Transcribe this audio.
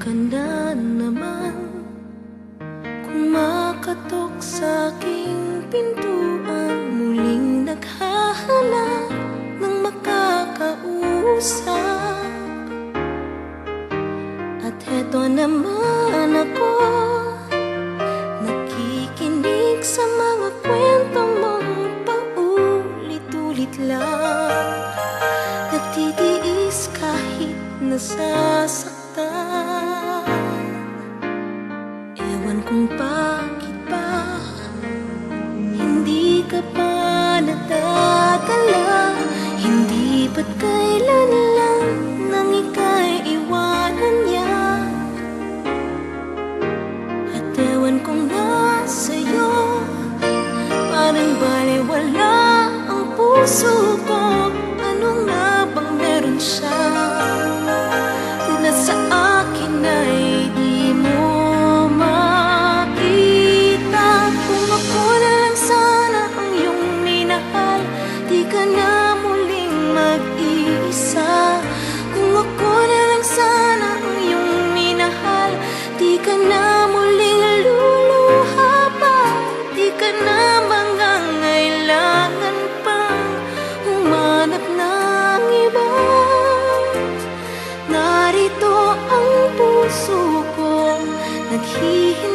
ka na naman kumakatok sa aking pintuan, muling naghahanap ng makakausap. At heto naman ako, nakikinig sa mga kwento mong paulit-ulit lang, nagtitiis kahit nasasaktan. Ewan kung bakit ba hindi ka pa nadadala, hindi ba't kailan lang nang ika'y iwanan niya. At ewan kung nasa'yo, parang baliwala ang puso ko. Ano nga bang meron siya na sa akin ay di mo makita? Kung ako na lang sana ang iyong minahal, di ka na muling mag-iisa. Kung ako na lang sana ang iyong minahal, di ka na muling luluha pa, di ka na mangangailangan pang humanap ng iba. Narito ang puso ko, naghihintay